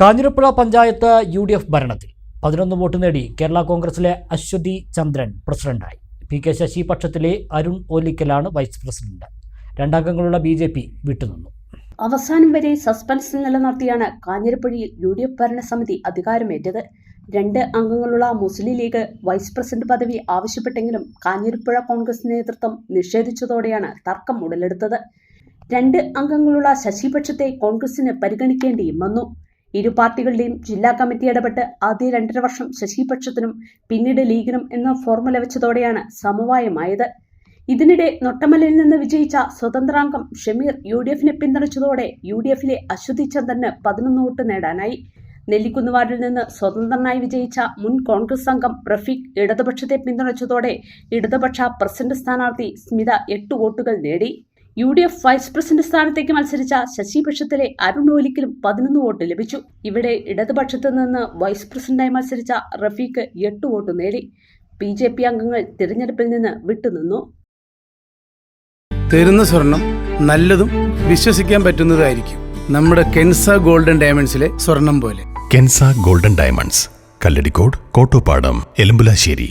Kanjirappuzha panchayat UDF ഭരണത്തിൽ 11 vote നേടി കേരള കോൺഗ്രസിലെ അശ്വതി ചന്ദ്രൻ പ്രസിഡന്റായി. PK ശശി പക്ഷത്തിലെ അരുൺ ഓലിക്കലാണ് വൈസ് പ്രസിഡന്റ്. 2 അംഗങ്ങളുള്ള BJP വിട്ടുനിന്നു. അവസാനം വരെ സസ്പെൻസിൽ നിലനിർത്തിയാണ് കാഞ്ഞിരപ്പുഴയിൽ UDF ഭരണസമിതി അധികാരമേറ്റത്. 2 അംഗങ്ങളുള്ള മുസ്ലിം ലീഗ് വൈസ് പ്രസിഡന്റ് പദവി ആവശ്യപ്പെട്ടെങ്കിലും കാഞ്ഞിരപ്പുഴ കോൺഗ്രസ് നേതൃത്വം നിഷേധിച്ചതോടെയാണ് തർക്കം ഉടലെടുത്തത്. 2 അംഗങ്ങളുള്ള ശശിപക്ഷത്തെ കോൺഗ്രസിന് പരിഗണിക്കേണ്ടിയും വന്നു. ഇരു പാർട്ടികളുടെയും ജില്ലാ കമ്മിറ്റി ഇടപെട്ട് ആദ്യ 2.5 വർഷം ശശിപക്ഷത്തിനും പിന്നീട് ലീഗിനും എന്ന ഫോർമുല വെച്ചതോടെയാണ് സമവായമായത്. ഇതിനിടെ നൊട്ടമലയിൽ നിന്ന് വിജയിച്ച സ്വതന്ത്രാംഗം ഷമീർ UDFനെ പിന്തുണച്ചതോടെ UDFിലെ അശ്വതി ചന്ദ്രന് 11 വോട്ട് നേടാനായി. നെല്ലിക്കുന്ന് വാർഡിൽ നിന്ന് സ്വതന്ത്രനായി വിജയിച്ച മുൻ കോൺഗ്രസ് അംഗം റഫീഖ് ഇടതുപക്ഷത്തെ പിന്തുണച്ചതോടെ ഇടതുപക്ഷ പ്രസിഡന്റ് സ്ഥാനാർത്ഥി സ്മിത 8 വോട്ടുകൾ നേടി. UDF വൈസ് പ്രസിഡന്റ് സ്ഥാനത്തേക്ക് മത്സരിച്ച ശശിപക്ഷത്തിലെ അരുൺ ഓലിക്കലും 11 വോട്ട് ലഭിച്ചു. ഇവിടെ ഇടതുപക്ഷത്ത് നിന്ന് വൈസ് പ്രസിഡന്റായി മത്സരിച്ച റഫീഖ് 8 വോട്ട് നേടി. BJP അംഗങ്ങൾ തിരഞ്ഞെടുപ്പിൽ നിന്ന് വിട്ടുനിന്നു. തരുന്ന സ്വർണം നല്ലതും വിശ്വസിക്കാൻ പറ്റുന്നതായിരിക്കും. നമ്മുടെ കെൻസ ഗോൾഡൻ ഡയമണ്ട്സിലെ സ്വർണം പോലെ. Kenza golden diamonds, Kalladikode, Kottopadam, Elambulassery.